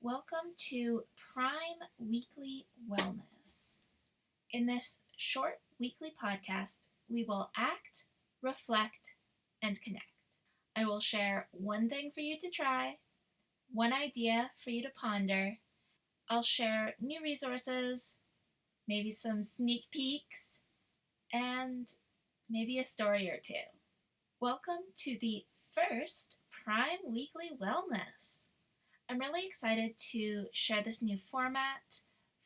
Welcome to Prime Weekly Wellness. In this short weekly podcast, we will act, reflect, and connect. I will share one thing for you to try, one idea for you to ponder. I'll share new resources, maybe some sneak peeks, and maybe a story or two. Welcome to the first Prime Weekly Wellness. I'm really excited to share this new format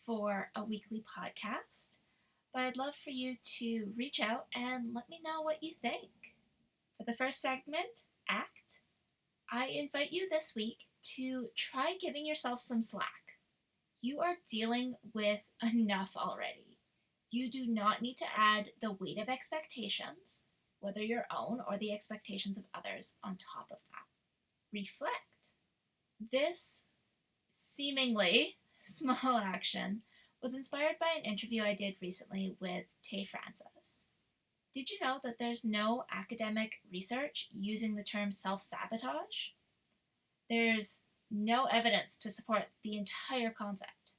for a weekly podcast, but I'd love for you to reach out and let me know what you think. For the first segment, Act, I invite you this week to try giving yourself some slack. You are dealing with enough already. You do not need to add the weight of expectations, whether your own or the expectations of others, on top of that. Reflect. This seemingly small action was inspired by an interview I did recently with Tay Francis. Did you know that there's no academic research using the term self-sabotage? There's no evidence to support the entire concept.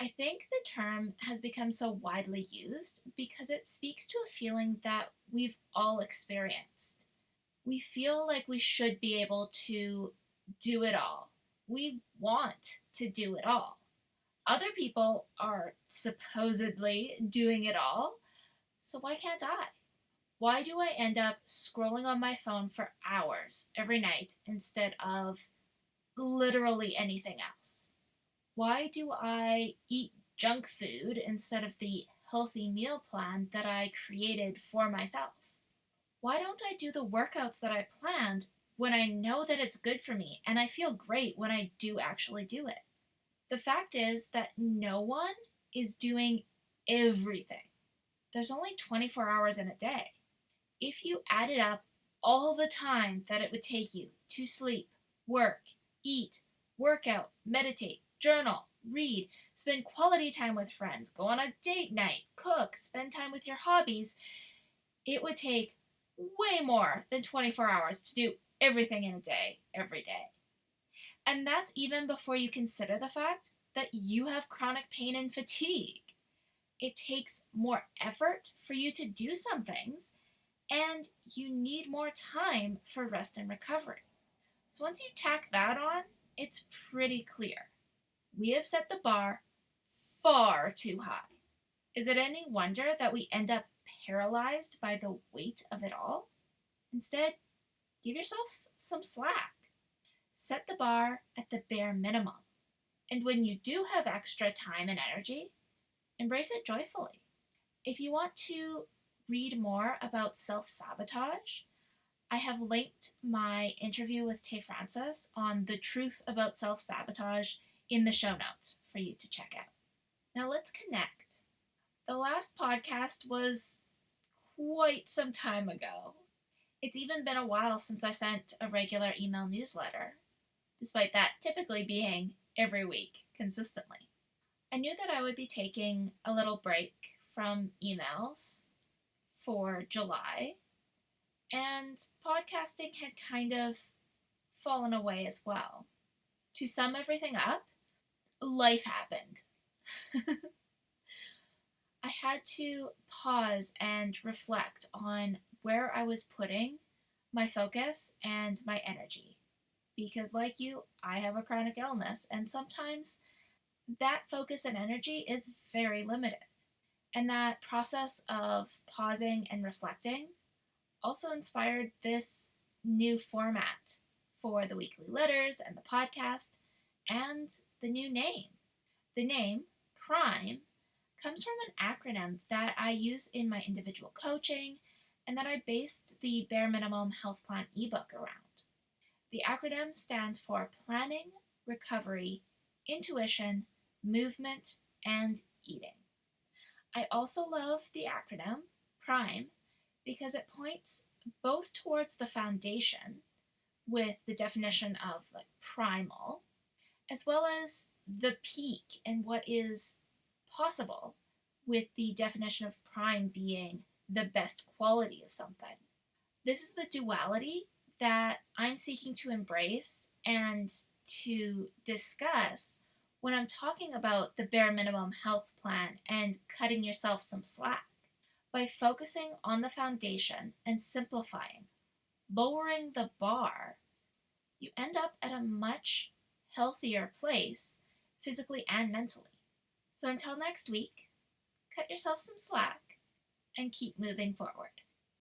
I think the term has become so widely used because it speaks to a feeling that we've all experienced. We feel like we should be able to do it all. We want to do it all. Other people are supposedly doing it all, so why can't I? Why do I end up scrolling on my phone for hours every night instead of literally anything else? Why do I eat junk food instead of the healthy meal plan that I created for myself? Why don't I do the workouts that I planned when I know that it's good for me and I feel great when I do actually do it? The fact is that no one is doing everything. There's only 24 hours in a day. If you added up all the time that it would take you to sleep, work, eat, work out, meditate, journal, read, spend quality time with friends, go on a date night, cook, spend time with your hobbies, it would take way more than 24 hours to do everything in a day, every day. And that's even before you consider the fact that you have chronic pain and fatigue. It takes more effort for you to do some things, and you need more time for rest and recovery. So once you tack that on, it's pretty clear. We have set the bar far too high. Is it any wonder that we end up paralyzed by the weight of it all? Instead, give yourself some slack. Set the bar at the bare minimum. And when you do have extra time and energy, embrace it joyfully. If you want to read more about self-sabotage, I have linked my interview with Tay Francis on the truth about self-sabotage in the show notes for you to check out. Now let's connect. The last podcast was quite some time ago. It's even been a while since I sent a regular email newsletter, despite that typically being every week consistently. I knew that I would be taking a little break from emails for July, and podcasting had kind of fallen away as well. To sum everything up, life happened. I had to pause and reflect on where I was putting my focus and my energy. Because like you, I have a chronic illness, and sometimes that focus and energy is very limited. And that process of pausing and reflecting also inspired this new format for the weekly letters and the podcast and the new name. The name, Prime, comes from an acronym that I use in my individual coaching and that I based the Bare Minimum Health Plan ebook around. The acronym stands for Planning, Recovery, Intuition, Movement, and Eating. I also love the acronym PRIME because it points both towards the foundation with the definition of like primal, as well as the peak and what is possible with the definition of prime being the best quality of something. This is the duality that I'm seeking to embrace and to discuss when I'm talking about the bare minimum health plan and cutting yourself some slack. By focusing on the foundation and simplifying, lowering the bar, you end up at a much healthier place physically and mentally. So until next week, cut yourself some slack and keep moving forward.